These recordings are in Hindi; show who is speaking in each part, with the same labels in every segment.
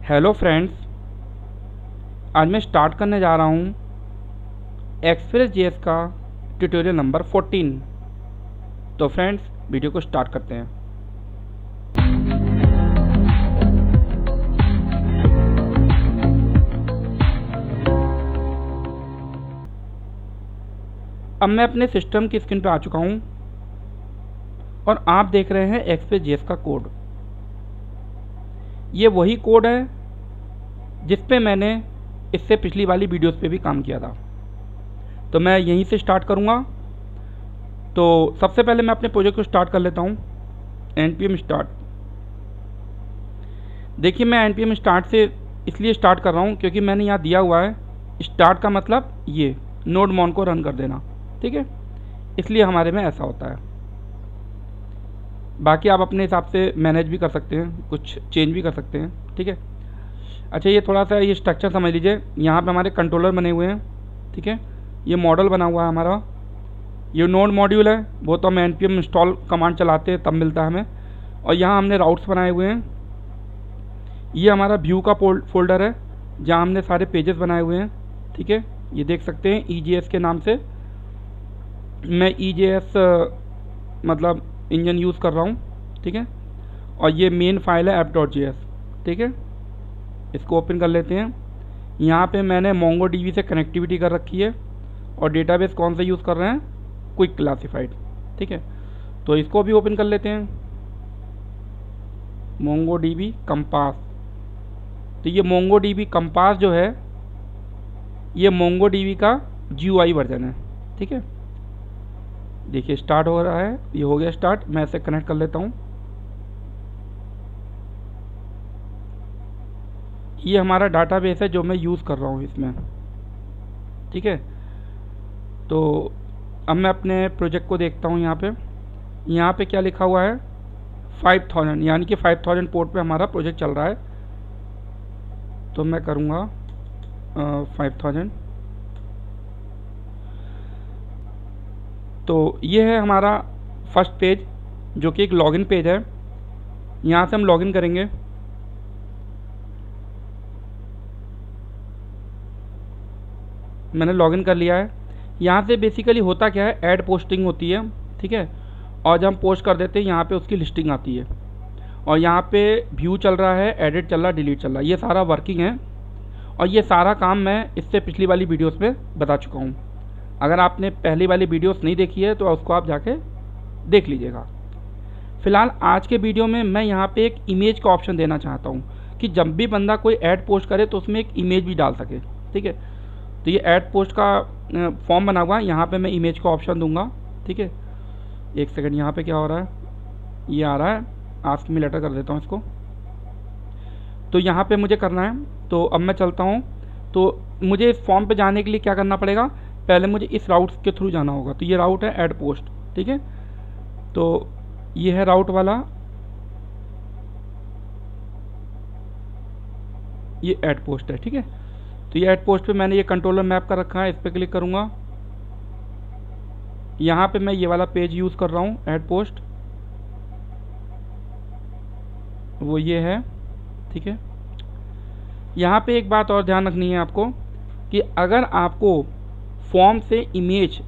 Speaker 1: हेलो फ्रेंड्स, आज मैं स्टार्ट करने जा रहा हूँ एक्सप्रेस जेएस का ट्यूटोरियल नंबर 14। तो फ्रेंड्स, वीडियो को स्टार्ट करते हैं। अब मैं अपने सिस्टम की स्क्रीन पर आ चुका हूँ और आप देख रहे हैं एक्सप्रेस जेएस का कोड। ये वही कोड है जिस पे मैंने इससे पिछली वाली वीडियोस पे भी काम किया था। तो मैं यहीं से स्टार्ट करूँगा। तो सबसे पहले मैं अपने प्रोजेक्ट को स्टार्ट कर लेता हूँ। npm start. देखिए, मैं npm स्टार्ट से इसलिए स्टार्ट कर रहा हूँ क्योंकि मैंने यहाँ दिया हुआ है स्टार्ट का मतलब ये नोड मॉन को रन कर देना। ठीक है, इसलिए हमारे में ऐसा होता है। बाकी आप अपने हिसाब से मैनेज भी कर सकते हैं, कुछ चेंज भी कर सकते हैं। ठीक है। अच्छा, ये थोड़ा सा ये स्ट्रक्चर समझ लीजिए। यहाँ पे हमारे कंट्रोलर बने हुए हैं। ठीक है, ये मॉडल बना हुआ है हमारा। ये नोड मॉड्यूल है, वो तो हम npm इंस्टॉल कमांड चलाते हैं तब मिलता है हमें। और यहाँ हमने राउट्स बनाए हुए हैं। ये हमारा व्यू का फोल्डर है जहाँ हमने सारे पेजेस बनाए हुए हैं। ठीक है, ये देख सकते हैं EJS के नाम से। मैं EJS मतलब इंजन यूज़ कर रहा हूँ। ठीक है, और ये मेन फाइल है app.js। ठीक है, इसको ओपन कर लेते हैं। यहाँ पे मैंने MongoDB से कनेक्टिविटी कर रखी है और डेटाबेस कौन सा यूज़ कर रहे हैं, क्विक क्लासिफाइड। ठीक है, तो इसको भी ओपन कर लेते हैं, MongoDB कंपास। तो ये MongoDB कंपास जो है ये MongoDB का GUI वर्जन है। ठीक है, देखिए स्टार्ट हो रहा है, ये हो गया स्टार्ट। मैं इसे कनेक्ट कर लेता हूँ। ये हमारा डाटाबेस है जो मैं यूज़ कर रहा हूँ इसमें। ठीक है, तो अब मैं अपने प्रोजेक्ट को देखता हूँ। यहाँ पे क्या लिखा हुआ है, 5000, यानी कि 5000 पोर्ट पे हमारा प्रोजेक्ट चल रहा है। तो मैं करूँगा 5000। तो ये है हमारा फर्स्ट पेज जो कि एक लॉगिन पेज है। यहाँ से हम लॉगिन करेंगे। मैंने लॉगिन कर लिया है। यहाँ से बेसिकली होता क्या है, ऐड पोस्टिंग होती है। ठीक है, और जब हम पोस्ट कर देते हैं यहाँ पे उसकी लिस्टिंग आती है और यहाँ पे व्यू चल रहा है, एडिट चल रहा है, डिलीट चल रहा है। ये सारा वर्किंग है और ये सारा काम मैं इससे पिछली वाली वीडियोस में बता चुका हूँ। अगर आपने पहली वाली वीडियोस नहीं देखी है तो उसको आप जाके देख लीजिएगा। फ़िलहाल आज के वीडियो में मैं यहाँ पे एक इमेज का ऑप्शन देना चाहता हूँ कि जब भी बंदा कोई ऐड पोस्ट करे तो उसमें एक इमेज भी डाल सके। ठीक है, तो ये ऐड पोस्ट का फॉर्म बना हुआ है, यहाँ पे मैं इमेज का ऑप्शन दूंगा। ठीक है, एक सेकंड, यहाँ पे क्या हो रहा है, ये आ रहा है, आस्क मी लेटर कर देता हूँ इसको। तो यहाँ पे मुझे करना है। तो अब मैं चलता हूँ। तो मुझे इस फॉर्म पे जाने के लिए क्या करना पड़ेगा, पहले मुझे इस राउट के थ्रू जाना होगा। तो ये राउट है ऐड पोस्ट। ठीक है, तो ये है राउट वाला, ये ऐड पोस्ट है। ठीक है, तो ये ऐड पोस्ट पे मैंने ये कंट्रोलर मैप कर रखा है, इस पर क्लिक करूँगा। यहाँ पे मैं ये वाला पेज यूज़ कर रहा हूँ, ऐड पोस्ट, वो ये है। ठीक है, यहाँ पे एक बात और ध्यान रखनी है आपको कि अगर आपको फॉर्म से इमेज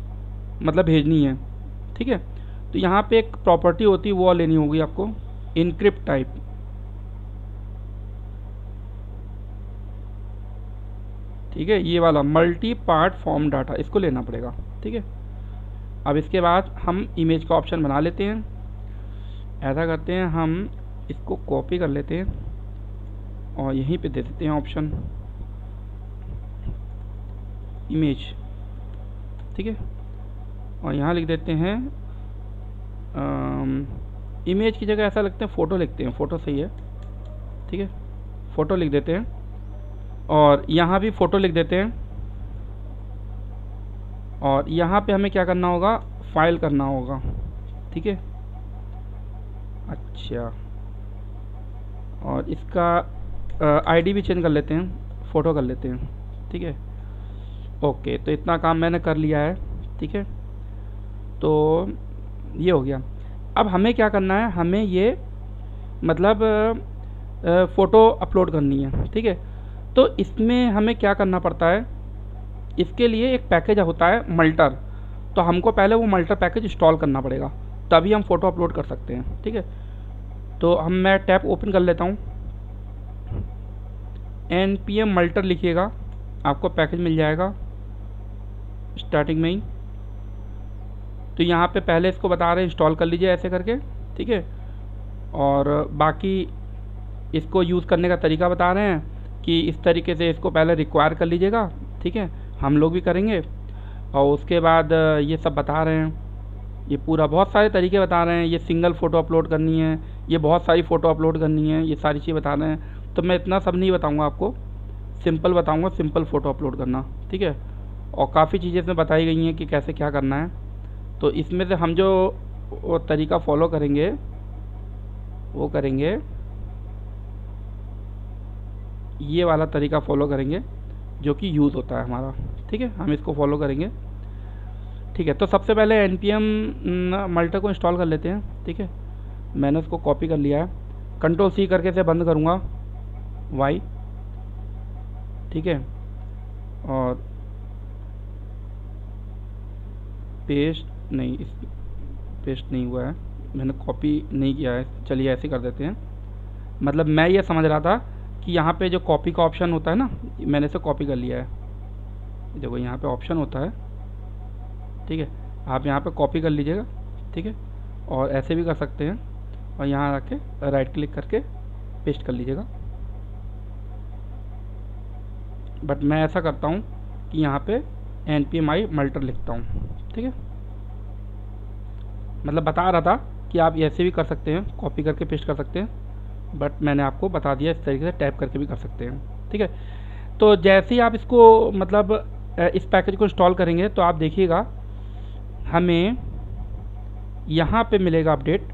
Speaker 1: मतलब भेजनी है, ठीक है, तो यहाँ पे एक प्रॉपर्टी होती है, वो लेनी होगी आपको, इनक्रिप्ट टाइप। ठीक है, ये वाला मल्टी पार्ट फॉर्म डाटा, इसको लेना पड़ेगा। ठीक है, अब इसके बाद हम इमेज का ऑप्शन बना लेते हैं। ऐसा करते हैं, हम इसको कॉपी कर लेते हैं और यहीं पे दे देते हैं ऑप्शन इमेज। ठीक है, और यहाँ लिख देते हैं इमेज की जगह ऐसा लिखते हैं फ़ोटो लिखते हैं, फ़ोटो सही है। ठीक है, फ़ोटो लिख देते हैं और यहाँ भी फ़ोटो लिख देते हैं। और यहाँ पे हमें क्या करना होगा, फाइल करना होगा। ठीक है, अच्छा, और इसका आईडी भी चेंज कर लेते हैं, फ़ोटो कर लेते हैं। ठीक है, ओके, तो इतना काम मैंने कर लिया है। ठीक है, तो ये हो गया। अब हमें क्या करना है, हमें ये मतलब फ़ोटो अपलोड करनी है, ठीक है। तो इसमें हमें क्या करना पड़ता है, इसके लिए एक पैकेज होता है मल्टर। तो हमको पहले वो मल्टर पैकेज इंस्टॉल करना पड़ेगा, तभी हम फ़ोटो अपलोड कर सकते हैं, ठीक है। तो मैं टैब ओपन कर लेता हूँ, npm मल्टर लिखिएगा, आपको पैकेज मिल जाएगा स्टार्टिंग में ही। तो यहाँ पे पहले इसको बता रहे हैं इंस्टॉल कर लीजिए ऐसे करके, ठीक है। और बाकी इसको यूज़ करने का तरीका बता रहे हैं कि इस तरीके से इसको पहले रिक्वायर कर लीजिएगा, ठीक है, हम लोग भी करेंगे। और उसके बाद ये सब बता रहे हैं, ये पूरा बहुत सारे तरीके बता रहे हैं। ये सिंगल फ़ोटो अपलोड करनी है, ये बहुत सारी फ़ोटो अपलोड करनी है, ये सारी चीज़ बता रहे हैं। तो मैं इतना सब नहीं बताऊँगा आपको, सिंपल बताऊँगा, सिंपल फ़ोटो अपलोड करना, ठीक है। और काफ़ी चीज़ें इसमें बताई गई हैं कि कैसे क्या करना है। तो इसमें से हम जो वो तरीका फॉलो करेंगे वो करेंगे, ये वाला तरीका फॉलो करेंगे जो कि यूज़ होता है हमारा, ठीक है। हम इसको फॉलो करेंगे, ठीक है। तो सबसे पहले npm मल्टर को इंस्टॉल कर लेते हैं, ठीक है। मैंने उसको कॉपी कर लिया है, कंट्रोल C करके से बंद करूँगा y, ठीक है। और पेस्ट नहीं, इस पेस्ट नहीं हुआ है, मैंने कॉपी नहीं किया है, चलिए ऐसे कर देते हैं। मतलब मैं ये समझ रहा था कि यहाँ पे जो कॉपी का ऑप्शन होता है ना, मैंने इसे कॉपी कर लिया है। देखो यहाँ पे ऑप्शन होता है, ठीक है, आप यहाँ पे कॉपी कर लीजिएगा, ठीक है। और ऐसे भी कर सकते हैं, और यहाँ आके राइट क्लिक करके पेस्ट कर लीजिएगा। बट मैं ऐसा करता हूँ कि यहाँ पे npm i मल्टर लिखता हूँ, ठीक है। मतलब बता रहा था कि आप ऐसे भी कर सकते हैं, कॉपी करके पेस्ट कर सकते हैं, बट मैंने आपको बता दिया इस तरीके से टैप करके भी कर सकते हैं, ठीक है। तो जैसे ही आप इसको मतलब इस पैकेज को इंस्टॉल करेंगे तो आप देखिएगा हमें यहाँ पे मिलेगा अपडेट।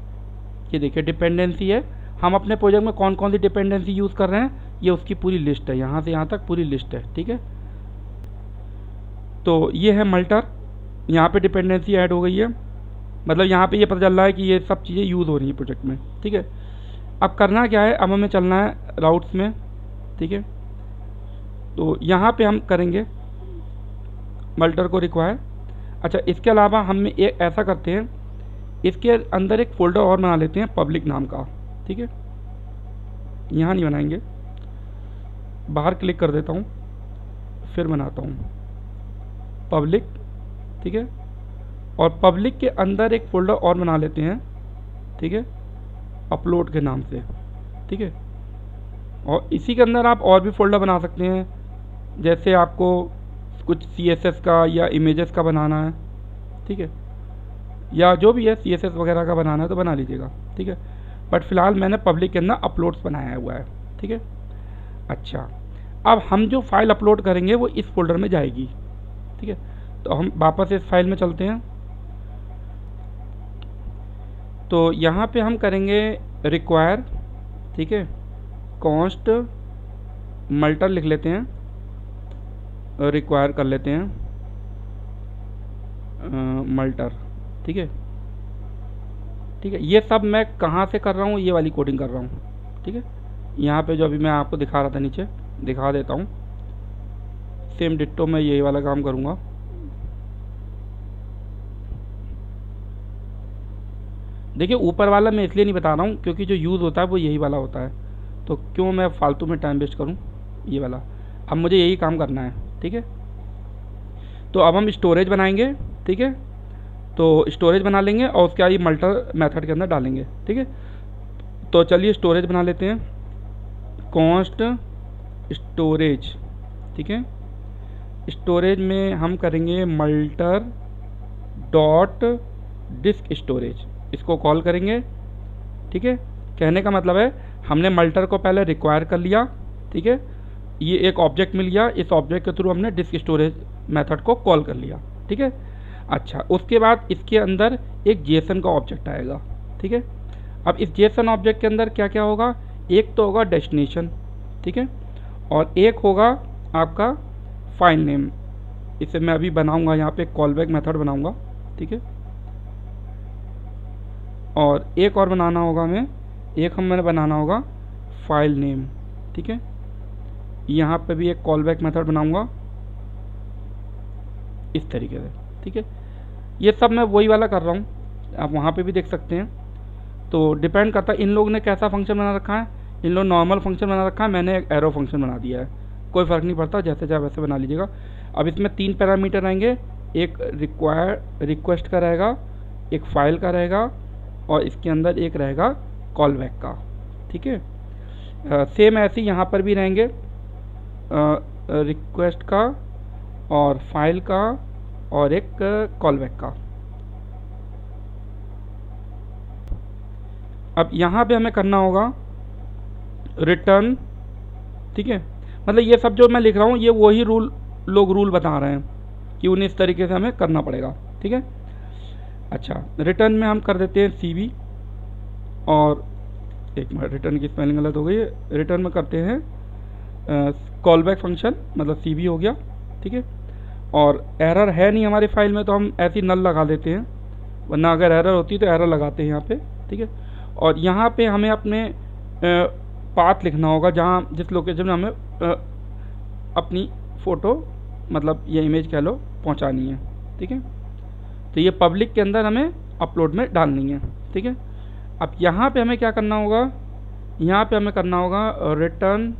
Speaker 1: ये देखिए डिपेंडेंसी है, हम अपने प्रोजेक्ट में कौन कौन सी डिपेंडेंसी यूज़ कर रहे हैं ये उसकी पूरी लिस्ट है, यहाँ से यहाँ तक पूरी लिस्ट है, ठीक है। तो ये है मल्टर, यहाँ पे डिपेंडेंसी ऐड हो गई है, मतलब यहाँ पे ये पता चल रहा है कि ये सब चीज़ें यूज़ हो रही हैं प्रोजेक्ट में, ठीक है। अब करना क्या है, अब हमें चलना है राउट्स में, ठीक है। तो यहाँ पे हम करेंगे मल्टर को रिक्वायर। अच्छा, इसके अलावा हम एक ऐसा करते हैं, इसके अंदर एक फ़ोल्डर और बना लेते हैं पब्लिक नाम का, ठीक है। यहाँ नहीं बनाएंगे, बाहर क्लिक कर देता हूँ, फिर बनाता हूँ पब्लिक, ठीक है। और पब्लिक के अंदर एक फ़ोल्डर और बना लेते हैं, ठीक है, अपलोड के नाम से, ठीक है। और इसी के अंदर आप और भी फ़ोल्डर बना सकते हैं, जैसे आपको कुछ CSS का या इमेजेस का बनाना है, ठीक है, या जो भी है CSS वगैरह का बनाना है तो बना लीजिएगा, ठीक है। बट फिलहाल मैंने पब्लिक के अंदर अपलोड्स बनाया हुआ है, ठीक है। अच्छा, अब हम जो फाइल अपलोड करेंगे वो इस फोल्डर में जाएगी, ठीक है। तो हम वापस इस फाइल में चलते हैं। तो यहाँ पे हम करेंगे रिक्वायर, ठीक है, कॉन्स्ट मल्टर लिख लेते हैं, रिक्वायर कर लेते हैं मल्टर, ठीक है, ठीक है। ये सब मैं कहाँ से कर रहा हूँ, ये वाली कोडिंग कर रहा हूँ, ठीक है। यहाँ पे जो अभी मैं आपको दिखा रहा था नीचे दिखा देता हूँ, सेम डिट्टो मैं यही वाला काम करूँगा। देखिए ऊपर वाला मैं इसलिए नहीं बता रहा हूँ क्योंकि जो यूज़ होता है वो यही वाला होता है, तो क्यों मैं फालतू में टाइम वेस्ट करूँ ये वाला। अब मुझे यही काम करना है, ठीक है। तो अब हम स्टोरेज बनाएंगे, ठीक है। तो स्टोरेज बना लेंगे और उसके बाद ये मल्टर मेथड के अंदर डालेंगे, ठीक है। तो चलिए स्टोरेज बना लेते हैं, कॉन्स्ट स्टोरेज, ठीक है। स्टोरेज में हम करेंगे मल्टर डॉट डिस्क स्टोरेज, इसको कॉल करेंगे, ठीक है। कहने का मतलब है हमने मल्टर को पहले रिक्वायर कर लिया, ठीक है, ये एक ऑब्जेक्ट मिल गया, इस ऑब्जेक्ट के थ्रू हमने डिस्क स्टोरेज मेथड को कॉल कर लिया, ठीक है। अच्छा, उसके बाद इसके अंदर एक जेसन का ऑब्जेक्ट आएगा, ठीक है। अब इस जेसन ऑब्जेक्ट के अंदर क्या क्या होगा, एक तो होगा डेस्टिनेशन, ठीक है, और एक होगा आपका फाइल नेम, इसे मैं अभी बनाऊंगा, यहाँ पे कॉलबैक मेथड बनाऊंगा, ठीक है। और एक और बनाना होगा मैंने बनाना होगा फाइल नेम, ठीक है। यहाँ पे भी एक कॉल बैक मेथड बनाऊंगा इस तरीके से, ठीक है। ये सब मैं वही वाला कर रहा हूँ, आप वहाँ पे भी देख सकते हैं। तो डिपेंड करता है इन लोग ने कैसा फंक्शन बना रखा है। इन लोग नॉर्मल फंक्शन बना रखा है, मैंने एक एरो फंक्शन बना दिया है। कोई फ़र्क नहीं पड़ता, जैसे चाहे वैसे बना लीजिएगा। अब इसमें 3 पैरामीटर आएंगे, एक रिक्वेस्ट का रहेगा, एक फ़ाइल का रहेगा, और इसके अंदर एक रहेगा कॉल बैक का, ठीक है। सेम ऐसे ही यहाँ पर भी रहेंगे, रिक्वेस्ट का और फाइल का और एक कॉल बैक का। अब यहाँ पे हमें करना होगा रिटर्न, ठीक है। मतलब ये सब जो मैं लिख रहा हूँ ये वही रूल बता रहे हैं कि उन्हें इस तरीके से हमें करना पड़ेगा, ठीक है। अच्छा, रिटर्न में हम कर देते हैं CV, और एक मिनट, रिटर्न की स्पेलिंग गलत हो गई है। रिटर्न में करते हैं कॉल बैक फंक्शन, मतलब CV हो गया, ठीक है। और एरर है नहीं हमारी फाइल में तो हम ऐसी नल लगा देते हैं, वरना अगर एरर होती तो एरर लगाते हैं यहाँ पे, ठीक है। और यहाँ पे हमें अपने पाथ लिखना होगा जहाँ जिस लोकेशन में हमें अपनी फ़ोटो, मतलब ये इमेज कह लो, पहुँचानी है, ठीक है। तो ये पब्लिक के अंदर हमें अपलोड में डालनी है, ठीक है। अब यहाँ पे हमें क्या करना होगा, यहाँ पे हमें करना होगा रिटर्न,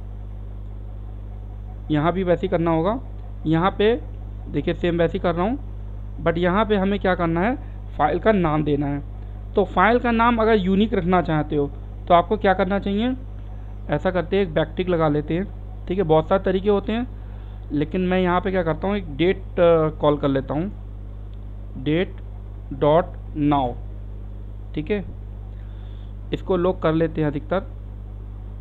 Speaker 1: यहाँ भी वैसे ही करना होगा। यहाँ पे देखिए सेम वैसे ही कर रहा हूँ, बट यहाँ पे हमें क्या करना है, फ़ाइल का नाम देना है। तो फाइल का नाम अगर यूनिक रखना चाहते हो तो आपको क्या करना चाहिए, ऐसा करते हैं एक बैकटिक लगा लेते हैं, ठीक है। बहुत सारे तरीके होते हैं, लेकिन मैं यहाँ पे क्या करता हूँ, एक डेट कॉल कर लेता हूँ, date.now, ठीक है। इसको लोग कर लेते हैं अधिकतर,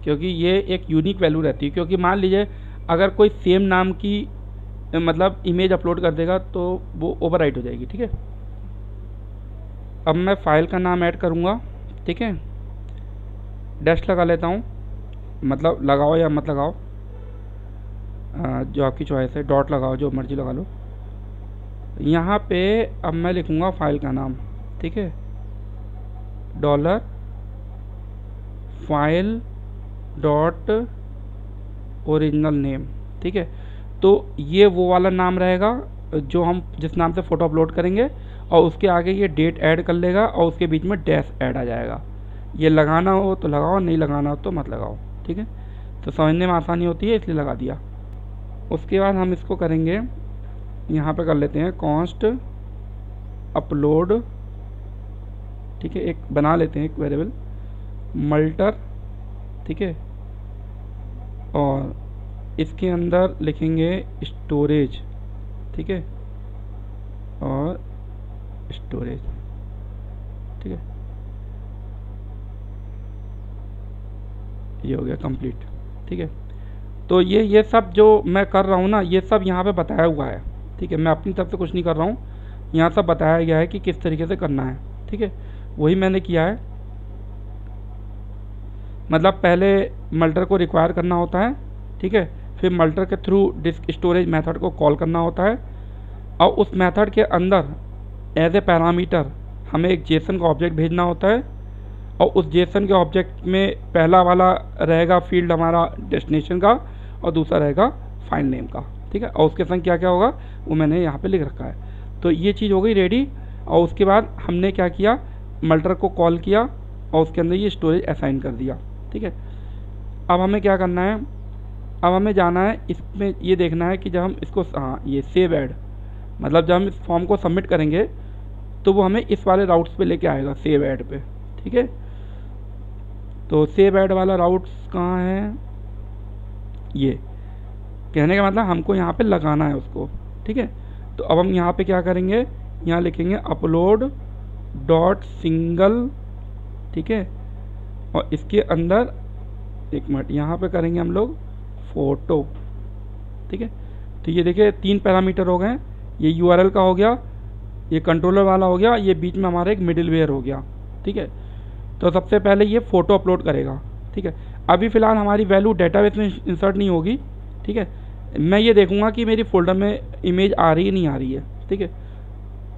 Speaker 1: क्योंकि ये एक यूनिक वैल्यू रहती है। क्योंकि मान लीजिए अगर कोई सेम नाम की मतलब इमेज अपलोड कर देगा तो वो ओवरराइट हो जाएगी, ठीक है। अब मैं फ़ाइल का नाम ऐड करूँगा, ठीक है। डैश लगा लेता हूँ, मतलब लगाओ या मत लगाओ, जो आपकी चॉइस है, डॉट लगाओ, जो मर्जी लगा लो। यहाँ पे अब मैं लिखूँगा फ़ाइल का नाम, ठीक है, $file.original name, ठीक है। तो ये वो वाला नाम रहेगा जो हम जिस नाम से फ़ोटो अपलोड करेंगे, और उसके आगे ये डेट ऐड कर लेगा और उसके बीच में डैश ऐड आ जाएगा। ये लगाना हो तो लगाओ, नहीं लगाना हो तो मत लगाओ, ठीक है। तो समझने में आसानी होती है इसलिए लगा दिया। उसके बाद हम इसको करेंगे, यहाँ पे कर लेते हैं कॉन्स्ट अपलोड, ठीक है। एक बना लेते हैं एक वेरिएबल मल्टर, ठीक है। और इसके अंदर लिखेंगे स्टोरेज, ठीक है, और स्टोरेज, ठीक है। ये हो गया कंप्लीट, ठीक है। तो ये सब जो मैं कर रहा हूँ ना, ये सब यहाँ पे बताया हुआ है, ठीक है। मैं अपनी तरफ से कुछ नहीं कर रहा हूँ, यहाँ सब बताया गया है कि किस तरीके से करना है, ठीक है। वही मैंने किया है। मतलब पहले मल्टर को रिक्वायर करना होता है, ठीक है, फिर मल्टर के थ्रू डिस्क स्टोरेज मेथड को कॉल करना होता है, और उस मेथड के अंदर एज ए पैरामीटर हमें एक जेसन का ऑब्जेक्ट भेजना होता है, और उस जेसन के ऑब्जेक्ट में पहला वाला रहेगा फील्ड हमारा डेस्टिनेशन का, और दूसरा रहेगा फाइल नेम का, ठीक है। और उसके संग क्या क्या होगा वो मैंने यहाँ पे लिख रखा है। तो ये चीज़ हो गई रेडी। और उसके बाद हमने क्या किया, मल्टर को कॉल किया और उसके अंदर ये स्टोरेज असाइन कर दिया, ठीक है। अब हमें क्या करना है, अब हमें जाना है इसमें, ये देखना है कि जब हम इसको, हाँ, ये सेव ऐड, मतलब जब हम इस फॉर्म को सबमिट करेंगे तो वो हमें इस वाले राउट्स पे लेके आएगा, सेव ऐड पे, ठीक है। तो सेव ऐड वाला राउट्स कहाँ है, ये कहने का मतलब हमको यहाँ पे लगाना है उसको, ठीक है। तो अब हम यहाँ पे क्या करेंगे, यहाँ लिखेंगे अपलोड डॉट सिंगल, ठीक है। और इसके अंदर एक मिनट यहाँ पे करेंगे हम लोग फ़ोटो, ठीक है। तो ये देखिए 3 पैरामीटर हो गए, ये URL का हो गया, ये कंट्रोलर वाला हो गया, ये बीच में हमारा एक मिडिलवेयर हो गया, ठीक है। तो सबसे पहले ये फ़ोटो अपलोड करेगा, ठीक है। अभी फ़िलहाल हमारी वैल्यू डेटाबेस में इंसर्ट नहीं होगी, ठीक है। मैं ये देखूँगा कि मेरी फ़ोल्डर में इमेज आ रही है नहीं आ रही है, ठीक है।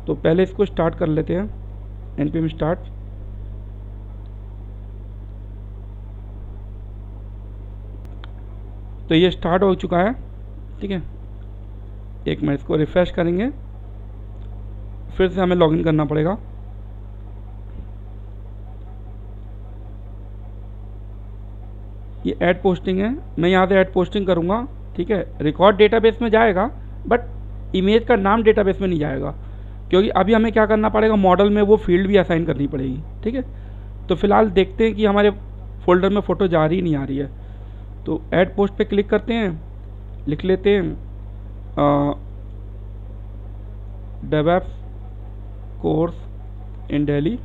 Speaker 1: तो पहले इसको स्टार्ट कर लेते हैं, npm स्टार्ट। तो ये स्टार्ट हो चुका है, ठीक है। एक मिनट, इसको रिफ़्रेश करेंगे, फिर से हमें लॉगिन करना पड़ेगा। ये ऐड पोस्टिंग है, मैं यहाँ से ऐड पोस्टिंग करूँगा, ठीक है। रिकॉर्ड डेटाबेस में जाएगा, बट इमेज का नाम डेटाबेस में नहीं जाएगा, क्योंकि अभी हमें क्या करना पड़ेगा, मॉडल में वो फील्ड भी असाइन करनी पड़ेगी, ठीक है। तो फिलहाल देखते हैं कि हमारे फोल्डर में फ़ोटो जा रही नहीं आ रही है। तो ऐड पोस्ट पे क्लिक करते हैं, लिख लेते हैं डेवएप्स कोर्स इन दिल्ली,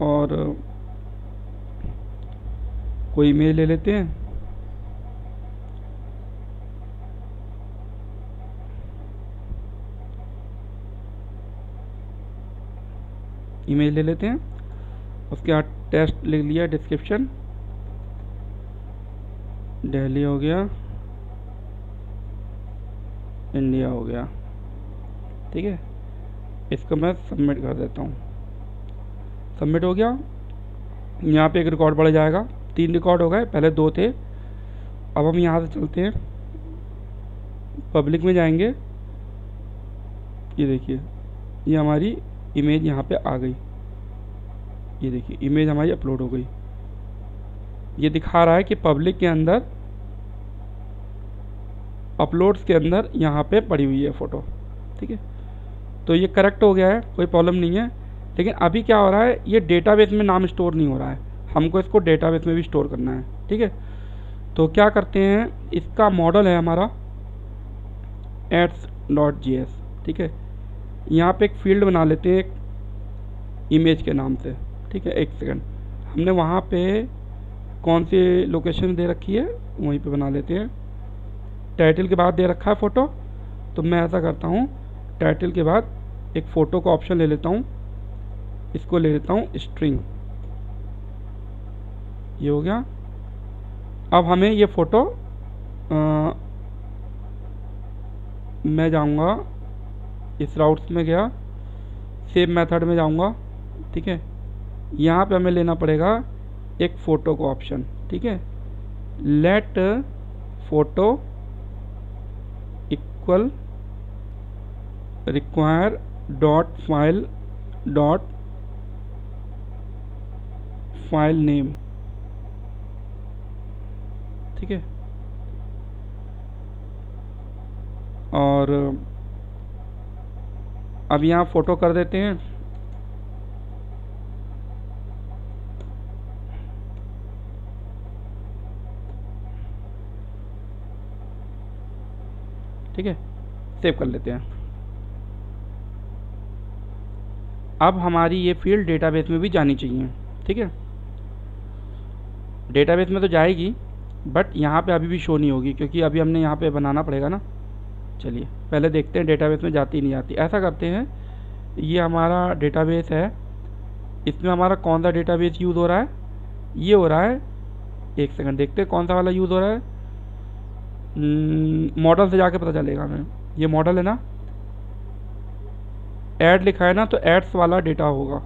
Speaker 1: और कोई इमेज ले लेते हैं। इमेज ले लेते हैं, उसके बाद टेस्ट लिख लिया, डिस्क्रिप्शन दिल्ली हो गया, इंडिया हो गया, ठीक है। इसको मैं सबमिट कर देता हूँ। सबमिट हो गया। यहाँ पे एक रिकॉर्ड बढ़ जाएगा, 3 रिकॉर्ड हो गए, पहले 2 थे। अब हम यहाँ से चलते हैं, पब्लिक में जाएंगे। ये देखिए, ये हमारी इमेज यहाँ पे आ गई। ये देखिए, इमेज हमारी अपलोड हो गई। ये दिखा रहा है कि पब्लिक के अंदर, अपलोड्स के अंदर यहाँ पे पड़ी हुई है फ़ोटो, ठीक है। तो ये करेक्ट हो गया है, कोई प्रॉब्लम नहीं है। लेकिन अभी क्या हो रहा है, ये डेटाबेस में नाम स्टोर नहीं हो रहा है, हमको इसको डेटाबेस में भी स्टोर करना है, ठीक है। तो क्या करते हैं, इसका मॉडल है हमारा ads.js, ठीक है। यहाँ पे एक फील्ड बना लेते हैं, एक इमेज के नाम से, ठीक है। एक सेकंड, हमने वहाँ पे कौन सी लोकेशन दे रखी है, वहीं पे बना लेते हैं। टाइटल के बाद दे रखा है फ़ोटो, तो मैं ऐसा करता हूँ, टाइटल के बाद एक फ़ोटो का ऑप्शन ले लेता हूँ, इसको ले लेता हूँ स्ट्रिंग। ये हो गया। अब हमें ये फ़ोटो, मैं जाऊँगा, इस राउट्स में गया, सेव मेथड में जाऊँगा, ठीक है। यहाँ पे हमें लेना पड़ेगा एक फ़ोटो का ऑप्शन, ठीक है। Let photo equal require dot file name, ठीक है। और अब यहाँ फ़ोटो कर देते हैं, ठीक है। सेव कर लेते हैं। अब हमारी ये फील्ड डेटाबेस में भी जानी चाहिए, ठीक है। डेटाबेस में तो जाएगी, बट यहाँ पे अभी भी शो नहीं होगी, क्योंकि अभी हमने यहाँ पे बनाना पड़ेगा ना। चलिए पहले देखते हैं डेटाबेस में जाती नहीं जाती। ऐसा करते हैं, ये हमारा डेटाबेस है, इसमें हमारा कौन सा डेटाबेस यूज़ हो रहा है, ये हो रहा है, एक सेकंड देखते हैं कौन सा वाला यूज़ हो रहा है। मॉडल से जाके पता चलेगा हमें। ये मॉडल है ना, ऐड लिखा है ना, तो एड्स वाला डेटा होगा,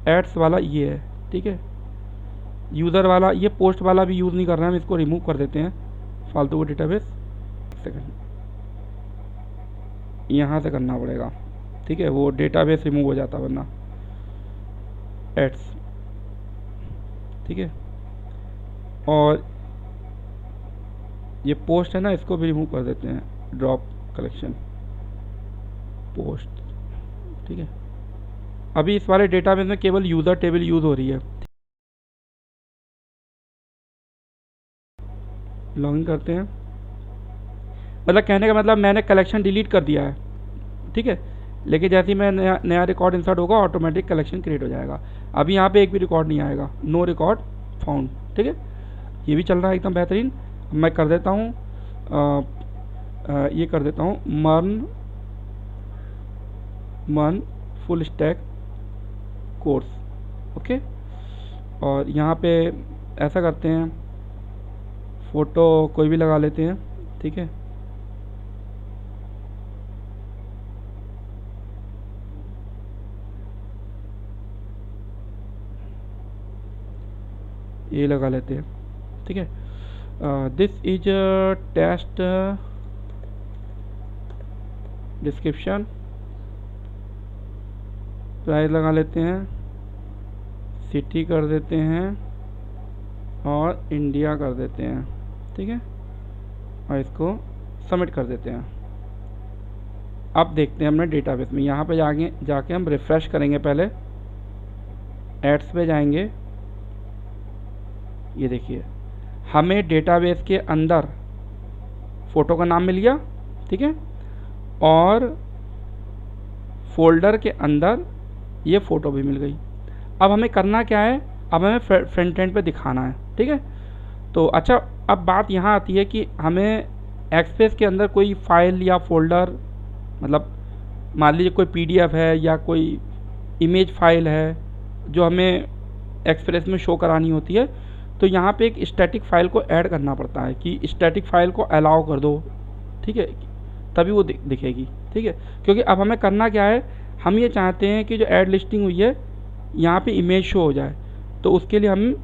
Speaker 1: एड्स वाला ये है, ठीक है। यूज़र वाला, ये पोस्ट वाला भी यूज़ नहीं कर रहे हैं, हम इसको रिमूव कर देते हैं, फालतू का डेटाबेस। सेकंड, यहाँ से करना पड़ेगा, ठीक है, वो डेटाबेस रिमूव हो जाता वरना, एड्स, ठीक है। और ये पोस्ट है ना, इसको भी रिमूव कर देते हैं, ड्रॉप कलेक्शन पोस्ट, ठीक है। अभी इस वाले डेटाबेस में केवल यूज़र टेबल यूज़ हो रही है। लॉगिन करते हैं, मतलब कहने का मतलब मैंने कलेक्शन डिलीट कर दिया है, ठीक है। लेकिन जैसे ही मैं नया रिकॉर्ड इंसर्ट होगा, ऑटोमेटिक कलेक्शन क्रिएट हो जाएगा। अभी यहाँ पे एक भी रिकॉर्ड नहीं आएगा, नो रिकॉर्ड फाउंड, ठीक है। ये भी चल रहा है एकदम बेहतरीन। मैं कर देता हूँ, ये कर देता हूँ, मन फुल स्टैक कोर्स, ओके। और यहाँ पे ऐसा करते हैं, फ़ोटो कोई भी लगा लेते हैं, ठीक है। ये लगा लेते हैं, ठीक है। This is test description, price लगा लेते हैं, सिटी कर देते हैं और इंडिया कर देते हैं, ठीक है, और इसको सबमिट कर देते हैं। अब देखते हैं हमने डेटाबेस में, यहाँ पे जाके हम रिफ़्रेश करेंगे, पहले एड्स पे जाएंगे। ये देखिए हमें डेटाबेस के अंदर फ़ोटो का नाम मिल गया, ठीक है, और फोल्डर के अंदर ये फ़ोटो भी मिल गई। अब हमें करना क्या है, अब हमें फ्रंट एंड पे दिखाना है, ठीक है। तो अच्छा, अब बात यहाँ आती है कि हमें एक्सप्रेस के अंदर कोई फाइल या फोल्डर, मतलब मान लीजिए कोई पीडीएफ है या कोई इमेज फाइल है जो हमें एक्सप्रेस में शो करानी होती है, तो यहाँ पे एक स्टैटिक फाइल को ऐड करना पड़ता है कि स्टैटिक फाइल को अलाउ कर दो, ठीक है, तभी वो दिखेगी, ठीक है। क्योंकि अब हमें करना क्या है, हम ये चाहते हैं कि जो ऐड लिस्टिंग हुई है यहाँ पे इमेज शो हो जाए, तो उसके लिए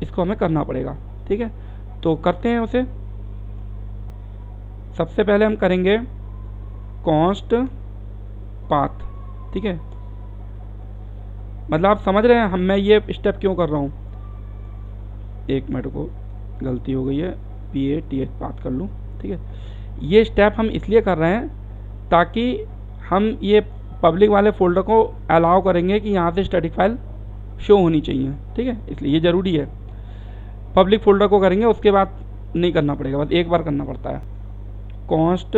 Speaker 1: इसको हमें करना पड़ेगा, ठीक है। तो करते हैं उसे। सबसे पहले हम करेंगे कॉन्स्ट पाथ, ठीक है, मतलब आप समझ रहे हैं मैं ये स्टेप क्यों कर रहा हूँ। एक मिनट को, गलती हो गई है, PATH पाथ कर लूँ, ठीक है। ये स्टेप हम इसलिए कर रहे हैं ताकि हम ये पब्लिक वाले फोल्डर को अलाउ करेंगे कि यहाँ से स्टैटिक फाइल शो होनी चाहिए, ठीक है, इसलिए ये ज़रूरी है। पब्लिक फोल्डर को करेंगे, उसके बाद नहीं करना पड़ेगा, बस एक बार करना पड़ता है। कॉन्स्ट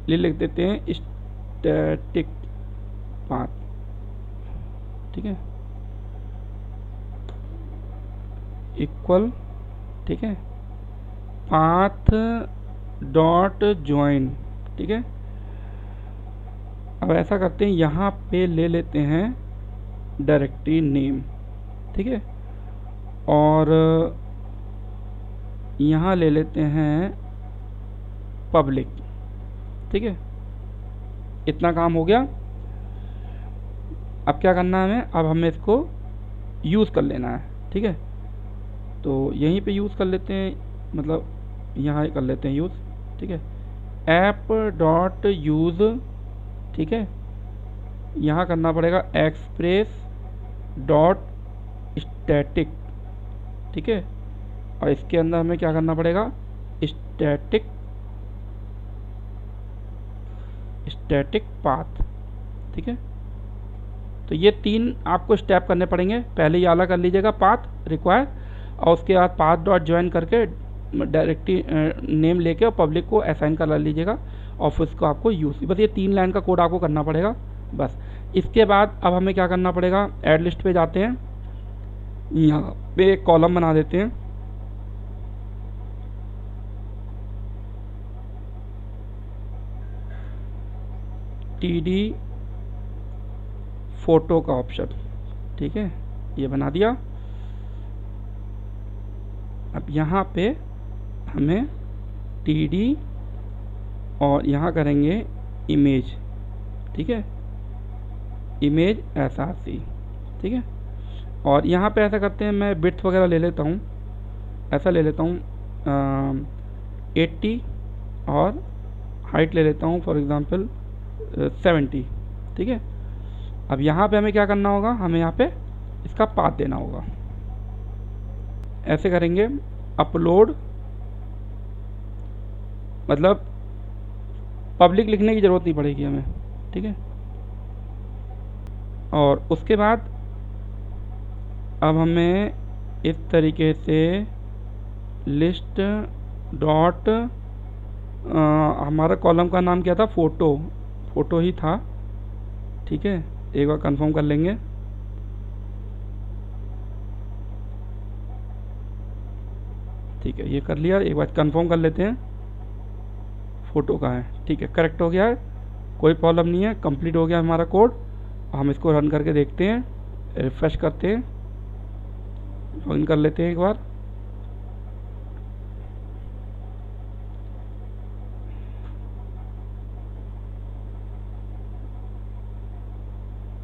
Speaker 1: लिख देते हैं स्टैटिक पाथ, ठीक है, इक्वल, ठीक है, पाथ डॉट ज्वाइन, ठीक है। अब ऐसा करते हैं, यहाँ पे ले लेते हैं डायरेक्टरी नेम, ठीक है, और यहाँ ले लेते हैं पब्लिक, ठीक है। इतना काम हो गया। अब क्या करना है हमें, अब हमें इसको यूज़ कर लेना है, ठीक है। तो यहीं पे यूज़ कर लेते हैं, मतलब यहाँ कर लेते हैं यूज़, ठीक है, ऐप डॉट यूज़, ठीक है। यहाँ करना पड़ेगा एक्सप्रेस डॉट स्टैटिक, ठीक है, और इसके अंदर हमें क्या करना पड़ेगा, स्टैटिक पाथ, ठीक है। तो ये 3 आपको स्टेप करने पड़ेंगे। पहले ये अलग कर लीजिएगा पाथ रिक्वायर, और उसके बाद पाथ डॉट ज्वाइन करके डायरेक्टरी नेम लेके और पब्लिक को असाइन करा लीजिएगा, और फिर उसको आपको यूज़, बस ये 3 लाइन का कोड आपको करना पड़ेगा बस। इसके बाद अब हमें क्या करना पड़ेगा, ऐड लिस्ट पे जाते हैं, यहाँ पे एक कॉलम बना देते हैं, TD फोटो का ऑप्शन, ठीक है, ये बना दिया। अब यहाँ पे हमें TD और यहाँ करेंगे इमेज, ठीक है, इमेज SRC, ठीक है। और यहाँ पे ऐसा करते हैं, मैं विड्थ वगैरह ले लेता हूँ, ऐसा ले लेता हूँ 80, और हाइट ले लेता हूँ फॉर एग्ज़ाम्पल 70, ठीक है। अब यहाँ पे हमें क्या करना होगा, हमें यहाँ पे इसका पाथ देना होगा, ऐसे करेंगे अपलोड, मतलब पब्लिक लिखने की ज़रूरत नहीं पड़ेगी हमें, ठीक है। और उसके बाद अब हमें इस तरीके से लिस्ट डॉट, हमारा कॉलम का नाम क्या था, फ़ोटो ही था, ठीक है, एक बार कंफर्म कर लेंगे। ठीक है, ये कर लिया, एक बार कंफर्म कर लेते हैं, फ़ोटो का है, ठीक है, करेक्ट हो गया है, कोई प्रॉब्लम नहीं है, कंप्लीट हो गया हमारा कोड। हम इसको रन करके देखते हैं, रिफ्रेश करते हैं, लॉगिन कर लेते हैं एक बार।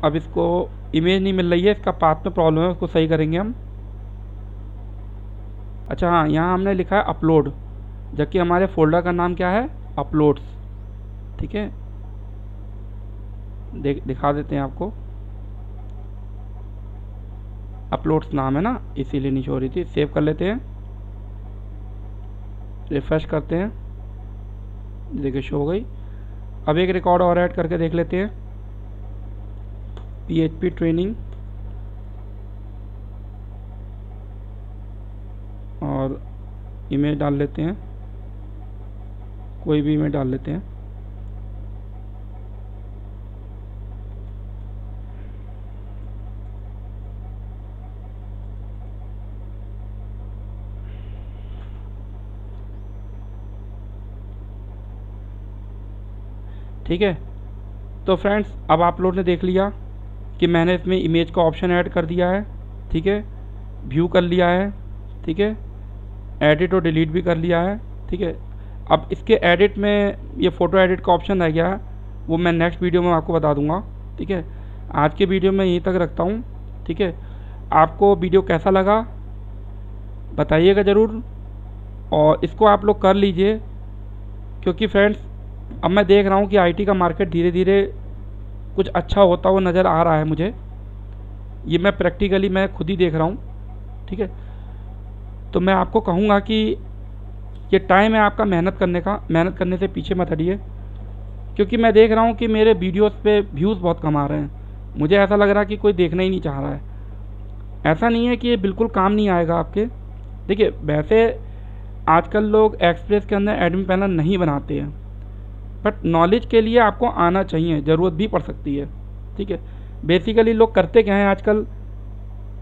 Speaker 1: अब इसको इमेज नहीं मिल रही है, इसका पाथ में प्रॉब्लम है, उसको सही करेंगे हम। अच्छा हाँ, यहाँ हमने लिखा है अपलोड, जबकि हमारे फोल्डर का नाम क्या है, अपलोड्स। ठीक है, दिखा देते हैं आपको, अपलोड्स नाम है ना, इसीलिए नहीं हो रही थी। सेव कर लेते हैं, रिफ्रेश करते हैं, देखिए शो हो गई। अब एक रिकॉर्ड और ऐड करके देख लेते हैं, PHP ट्रेनिंग, और इमेज डाल लेते हैं, कोई भी इमेज डाल लेते हैं। ठीक है, तो फ्रेंड्स अब आप लोगों ने देख लिया कि मैंने इसमें इमेज का ऑप्शन ऐड कर दिया है। ठीक है, व्यू कर लिया है। ठीक है, एडिट और डिलीट भी कर लिया है। ठीक है, अब इसके एडिट में ये फ़ोटो एडिट का ऑप्शन रह गया है, वो मैं नेक्स्ट वीडियो में आपको बता दूंगा। ठीक है, आज के वीडियो में यहीं तक रखता हूँ। ठीक है, आपको वीडियो कैसा लगा बताइएगा ज़रूर, और इसको आप लोग कर लीजिए, क्योंकि फ्रेंड्स अब मैं देख रहा हूँ कि IT का मार्केट धीरे धीरे कुछ अच्छा होता हुआ नज़र आ रहा है मुझे। ये मैं प्रैक्टिकली मैं खुद ही देख रहा हूँ। ठीक है, तो मैं आपको कहूँगा कि ये टाइम है आपका मेहनत करने का, मेहनत करने से पीछे मत हटिए, क्योंकि मैं देख रहा हूँ कि मेरे वीडियोस पे व्यूज़ बहुत कम आ रहे हैं। मुझे ऐसा लग रहा है कि कोई देखना ही नहीं चाह रहा है। ऐसा नहीं है कि ये बिल्कुल काम नहीं आएगा आपके। देखिए, वैसे आजकल लोग एक्सप्रेस के अंदर एडमिन पैनल नहीं बनाते हैं, बट नॉलेज के लिए आपको आना चाहिए, ज़रूरत भी पड़ सकती है। ठीक है, बेसिकली लोग करते क्या हैं आजकल,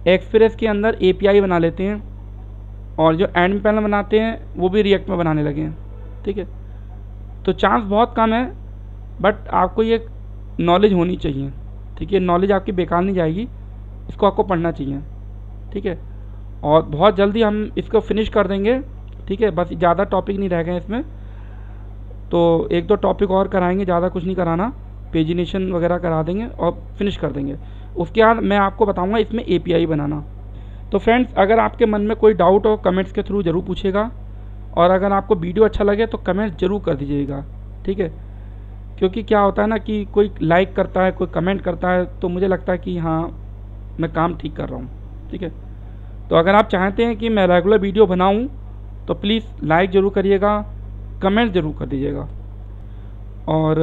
Speaker 1: एक्सप्रेस के अंदर API बना लेते हैं, और जो एडमिन पैनल बनाते हैं वो भी रिएक्ट में बनाने लगे हैं। ठीक है, तो चांस बहुत कम है, बट आपको ये नॉलेज होनी चाहिए। ठीक है, नॉलेज आपकी बेकार नहीं जाएगी, इसको आपको पढ़ना चाहिए। ठीक है, और बहुत जल्दी हम इसको फिनिश कर देंगे। ठीक है, बस ज़्यादा टॉपिक नहीं रह गए इसमें, तो 1-2 टॉपिक और कराएंगे, ज़्यादा कुछ नहीं कराना, पेजिनेशन वगैरह करा देंगे और फिनिश कर देंगे। उसके बाद मैं आपको बताऊंगा इसमें API बनाना। तो फ्रेंड्स, अगर आपके मन में कोई डाउट हो कमेंट्स के थ्रू ज़रूर पूछिएगा, और अगर आपको वीडियो अच्छा लगे तो कमेंट ज़रूर कर दीजिएगा। ठीक है, क्योंकि क्या होता है ना कि कोई लाइक करता है, कोई कमेंट करता है, तो मुझे लगता है कि हाँ मैं काम ठीक कर रहा हूँ। ठीक है, तो अगर आप चाहते हैं कि मैं रेगुलर वीडियो बनाऊँ तो प्लीज़ लाइक ज़रूर करिएगा, कमेंट ज़रूर कर दीजिएगा, और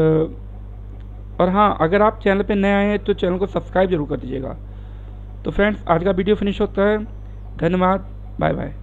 Speaker 1: हाँ, अगर आप चैनल पे नए आए हैं तो चैनल को सब्सक्राइब ज़रूर कर दीजिएगा। तो फ्रेंड्स, आज का वीडियो फिनिश होता है। धन्यवाद, बाय बाय।